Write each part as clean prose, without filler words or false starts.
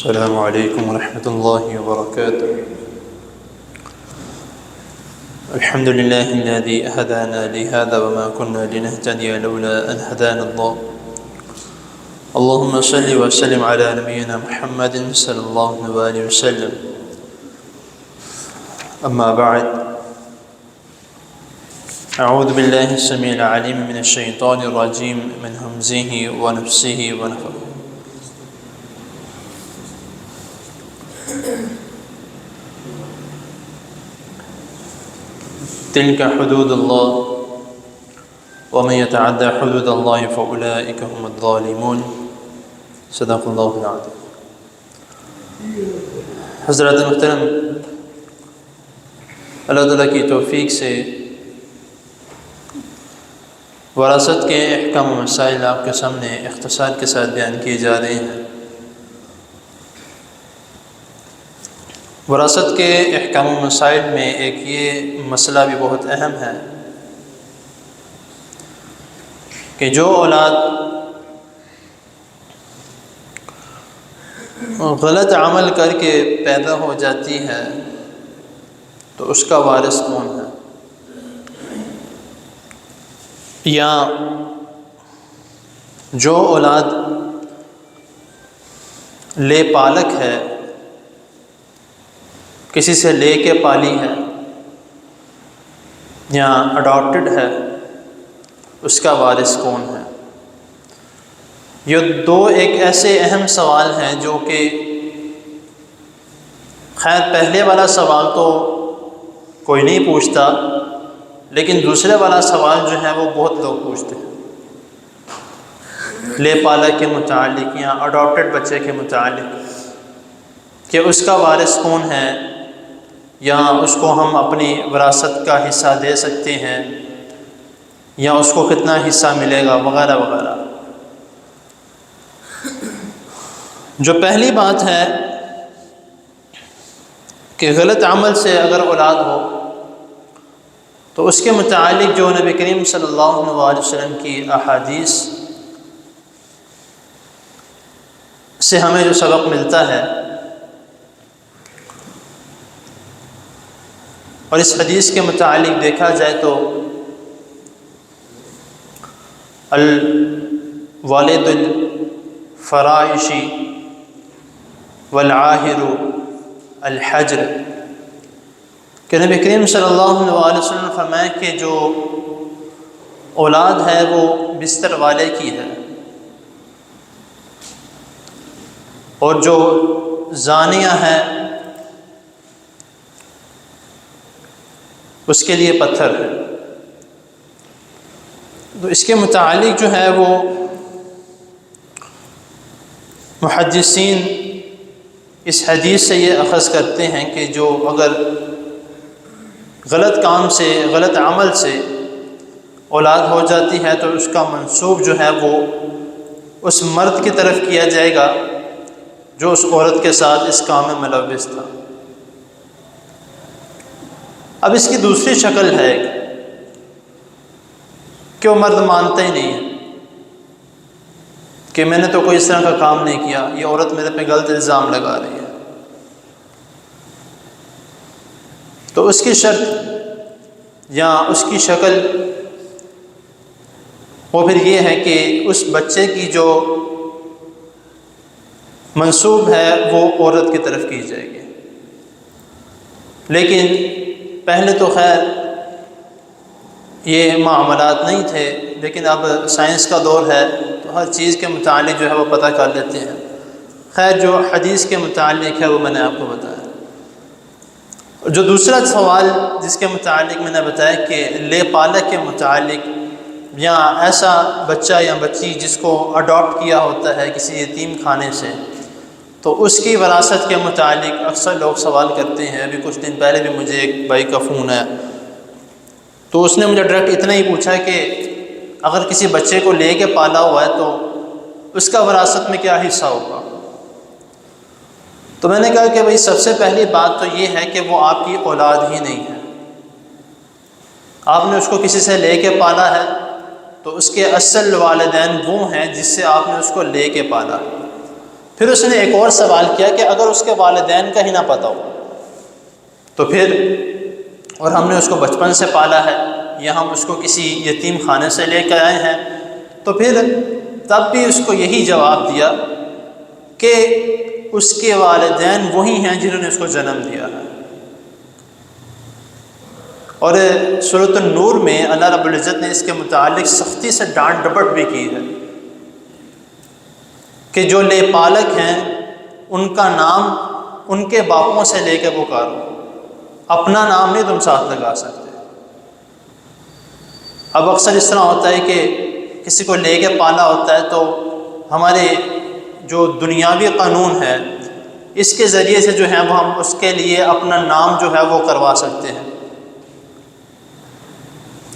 السلام عليكم ورحمة الله وبركاته. الحمد لله الذي هدانا لهذا وما كنا لنهتدي لولا أن هدانا الله. اللهم صل وسلم على نبينا محمد صلى الله عليه وسلم. أما بعد، أعوذ بالله السميع العليم من الشيطان الرجيم من همزه ونفسه ونفخه. تلك حدود الله ومن يتعدى حدود الله فأولئك هم الظالمون. صدق اللہ العظیم. حضرات محترم، اللہ تعالیٰ کی توفیق سے وراثت کے احکام و مسائل آپ کے سامنے اختصار کے ساتھ بیان کیے جا رہے ہیں. وراثت کے احکام و مسائل میں ایک یہ مسئلہ بھی بہت اہم ہے کہ جو اولاد غلط عمل کر کے پیدا ہو جاتی ہے تو اس کا وارث کون ہے، یا جو اولاد لے پالک ہے، کسی سے لے کے پالی ہے یا اڈاپٹڈ ہے، اس کا وارث کون ہے. یہ دو ایک ایسے اہم سوال ہیں جو کہ خیر پہلے والا سوال تو کوئی نہیں پوچھتا، لیکن دوسرے والا سوال جو ہے وہ بہت لوگ پوچھتے ہیں، لے پالک کے متعلق یا اڈاپٹڈ بچے کے متعلق، کہ اس کا وارث کون ہے، یا اس کو ہم اپنی وراثت کا حصہ دے سکتے ہیں، یا اس کو کتنا حصہ ملے گا، وغیرہ وغیرہ. جو پہلی بات ہے کہ غلط عمل سے اگر اولاد ہو تو اس کے متعلق جو نبی کریم صلی اللہ علیہ وسلم کی احادیث سے ہمیں جو سبق ملتا ہے، اور اس حدیث کے متعلق دیکھا جائے تو الوالد الفرائشی والعاہر الحجر، کہ نبی کریم صلی اللہ علیہ وسلم نے فرمایا کہ جو اولاد ہے وہ بستر والے کی ہے، اور جو زانیہ ہے اس کے لیے پتھر ہے. تو اس کے متعلق جو ہے وہ محدثین اس حدیث سے یہ اخذ کرتے ہیں کہ جو اگر غلط کام سے، غلط عمل سے اولاد ہو جاتی ہے تو اس کا منسوب جو ہے وہ اس مرد کی طرف کیا جائے گا جو اس عورت کے ساتھ اس کام میں ملوث تھا. اب اس کی دوسری شکل ہے کہ وہ مرد مانتا ہی نہیں ہے کہ میں نے تو کوئی اس طرح کا کام نہیں کیا، یہ عورت میرے پہ غلط الزام لگا رہی ہے. تو اس کی شرط یا اس کی شکل وہ پھر یہ ہے کہ اس بچے کی جو منسوب ہے وہ عورت کی طرف کی جائے گی. لیکن پہلے تو خیر یہ معاملات نہیں تھے، لیکن اب سائنس کا دور ہے تو ہر چیز کے متعلق جو ہے وہ پتہ کر لیتے ہیں. خیر جو حدیث کے متعلق ہے وہ میں نے آپ کو بتایا. جو دوسرا سوال جس کے متعلق میں نے بتایا کہ لے پالک کے متعلق، یا ایسا بچہ یا بچی جس کو اڈاپٹ کیا ہوتا ہے کسی یتیم خانے سے، تو اس کی وراثت کے متعلق اکثر لوگ سوال کرتے ہیں. ابھی کچھ دن پہلے بھی مجھے ایک بھائی کا فون آیا تو اس نے مجھے ڈائریکٹ اتنا ہی پوچھا کہ اگر کسی بچے کو لے کے پالا ہوا ہے تو اس کا وراثت میں کیا حصہ ہوگا. تو میں نے کہا کہ بھائی سب سے پہلی بات تو یہ ہے کہ وہ آپ کی اولاد ہی نہیں ہے. آپ نے اس کو کسی سے لے کے پالا ہے تو اس کے اصل والدین وہ ہیں جس سے آپ نے اس کو لے کے پالا. پھر اس نے ایک اور سوال کیا کہ اگر اس کے والدین کا ہی نہ پتہ ہو تو پھر، اور ہم نے اس کو بچپن سے پالا ہے یا ہم اس کو کسی یتیم خانے سے لے کر آئے ہیں، تو پھر تب بھی اس کو یہی جواب دیا کہ اس کے والدین وہی ہیں جنہوں نے اس کو جنم دیا ہے۔ اور سورۃ النور میں اللہ رب العزت نے اس کے متعلق سختی سے ڈانٹ ڈپٹ بھی کی ہے کہ جو لے پالک ہیں ان کا نام ان کے باپوں سے لے کے پکارو، اپنا نام نہیں تم ساتھ لگا سکتے۔ اب اکثر اس طرح ہوتا ہے کہ کسی کو لے کے پالا ہوتا ہے تو ہمارے جو دنیاوی قانون ہے اس کے ذریعے سے جو ہے وہ ہم اس کے لیے اپنا نام جو ہے وہ کروا سکتے ہیں،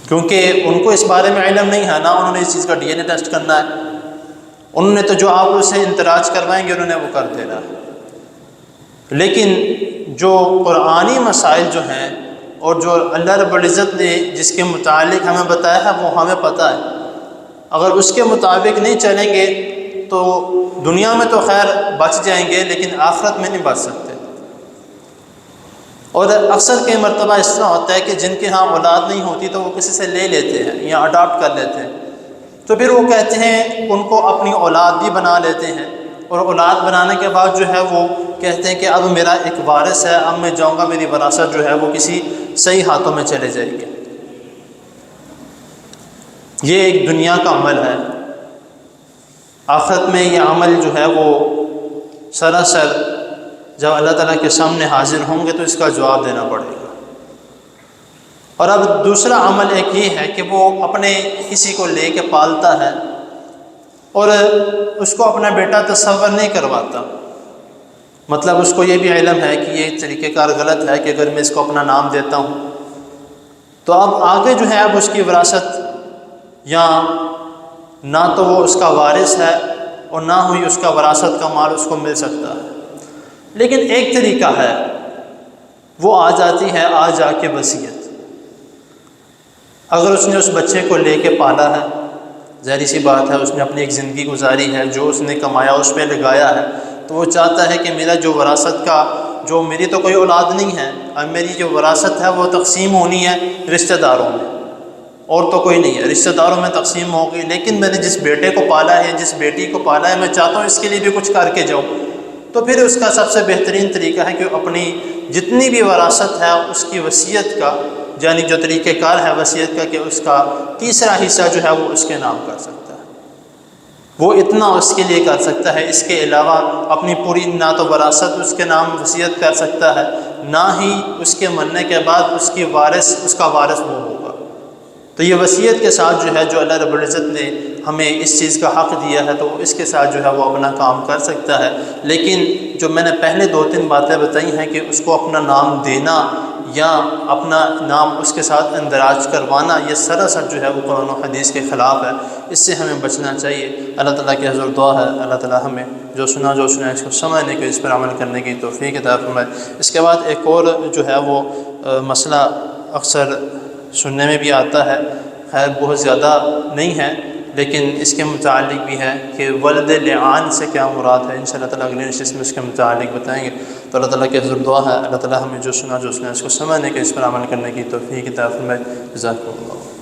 کیونکہ ان کو اس بارے میں علم نہیں ہے، نہ انہوں نے اس چیز کا ڈی این اے ٹیسٹ کرنا ہے، انہوں نے تو جو آپ اسے اندراج کروائیں گے انہوں نے وہ کر دینا ہے۔ لیکن جو قرآنی مسائل جو ہیں اور جو اللہ رب العزت نے جس کے متعلق ہمیں بتایا ہے وہ ہمیں پتہ ہے، اگر اس کے مطابق نہیں چلیں گے تو دنیا میں تو خیر بچ جائیں گے لیکن آخرت میں نہیں بچ سکتے۔ اور اکثر کئی مرتبہ اس طرح ہوتا ہے کہ جن کے ہاں اولاد نہیں ہوتی تو وہ کسی سے لے لیتے ہیں یا اڈاپٹ کر لیتے ہیں، تو پھر وہ کہتے ہیں ان کو اپنی اولاد بھی بنا لیتے ہیں، اور اولاد بنانے کے بعد جو ہے وہ کہتے ہیں کہ اب میرا ایک وارث ہے، اب میں جاؤں گا میری وراثت جو ہے وہ کسی صحیح ہاتھوں میں چلے جائے گی۔ یہ ایک دنیا کا عمل ہے، آخرت میں یہ عمل جو ہے وہ سراسر جب اللہ تعالیٰ کے سامنے حاضر ہوں گے تو اس کا جواب دینا پڑے گا۔ اور اب دوسرا عمل ایک یہ ہے کہ وہ اپنے کسی کو لے کے پالتا ہے اور اس کو اپنا بیٹا تصور نہیں کرواتا، مطلب اس کو یہ بھی علم ہے کہ یہ طریقہ کار غلط ہے کہ اگر میں اس کو اپنا نام دیتا ہوں تو اب آگے جو ہے اب اس کی وراثت یا نہ تو وہ اس کا وارث ہے اور نہ ہوئی اس کا وراثت کا مال اس کو مل سکتا ہے۔ لیکن ایک طریقہ ہے، وہ آ جاتی ہے آ جا کے وصیت۔ اگر اس نے اس بچے کو لے کے پالا ہے، ظاہری سی بات ہے اس نے اپنی ایک زندگی گزاری ہے، جو اس نے کمایا اس پہ لگایا ہے، تو وہ چاہتا ہے کہ میرا جو وراثت کا جو میری تو کوئی اولاد نہیں ہے، اب میری جو وراثت ہے وہ تقسیم ہونی ہے رشتہ داروں میں، اور تو کوئی نہیں ہے، رشتہ داروں میں تقسیم ہوگی، لیکن میں نے جس بیٹے کو پالا ہے جس بیٹی کو پالا ہے میں چاہتا ہوں اس کے لیے بھی کچھ کر کے جاؤں، تو پھر اس کا سب سے بہترین طریقہ ہے کہ اپنی جتنی بھی وراثت ہے اس کی وصیت کا، یعنی جو طریقہ کار ہے وصیت کا کہ اس کا تیسرا حصہ جو ہے وہ اس کے نام کر سکتا ہے، وہ اتنا اس کے لیے کر سکتا ہے، اس کے علاوہ اپنی پوری نہ تو وراثت اس کے نام وصیت کر سکتا ہے، نہ ہی اس کے مرنے کے بعد اس کا وارث وہ ہوگا۔ تو یہ وصیت کے ساتھ جو ہے جو اللہ رب العزت نے ہمیں اس چیز کا حق دیا ہے تو اس کے ساتھ جو ہے وہ اپنا کام کر سکتا ہے۔ لیکن جو میں نے پہلے 2-3 باتیں بتائی ہیں کہ اس کو اپنا نام دینا یا اپنا نام اس کے ساتھ اندراج کروانا، یہ سراسر جو ہے وہ قرآن و حدیث کے خلاف ہے، اس سے ہمیں بچنا چاہیے۔ اللہ تعالیٰ کی حضور دعا ہے اللہ تعالیٰ ہمیں جو سنا اس کو سمجھنے کی، اس پر عمل کرنے کی توفیق عطا فرمائے۔ اس کے بعد ایک اور جو ہے وہ مسئلہ اکثر سننے میں بھی آتا ہے، خیر بہت زیادہ نہیں ہے لیکن اس کے متعلق بھی ہے کہ ولد لعان سے کیا مراد ہے، انشاءاللہ تعالیٰ اگلی نشست میں اس کے متعلق بتائیں گے۔ تو اللہ تعالیٰ کی حضور دعا ہے اللہ تعالیٰ ہمیں جو سنا اس کو سمجھنے کے، اس پر عمل کرنے کی توفیق عطا فرمائے۔ جزاکم اللہ۔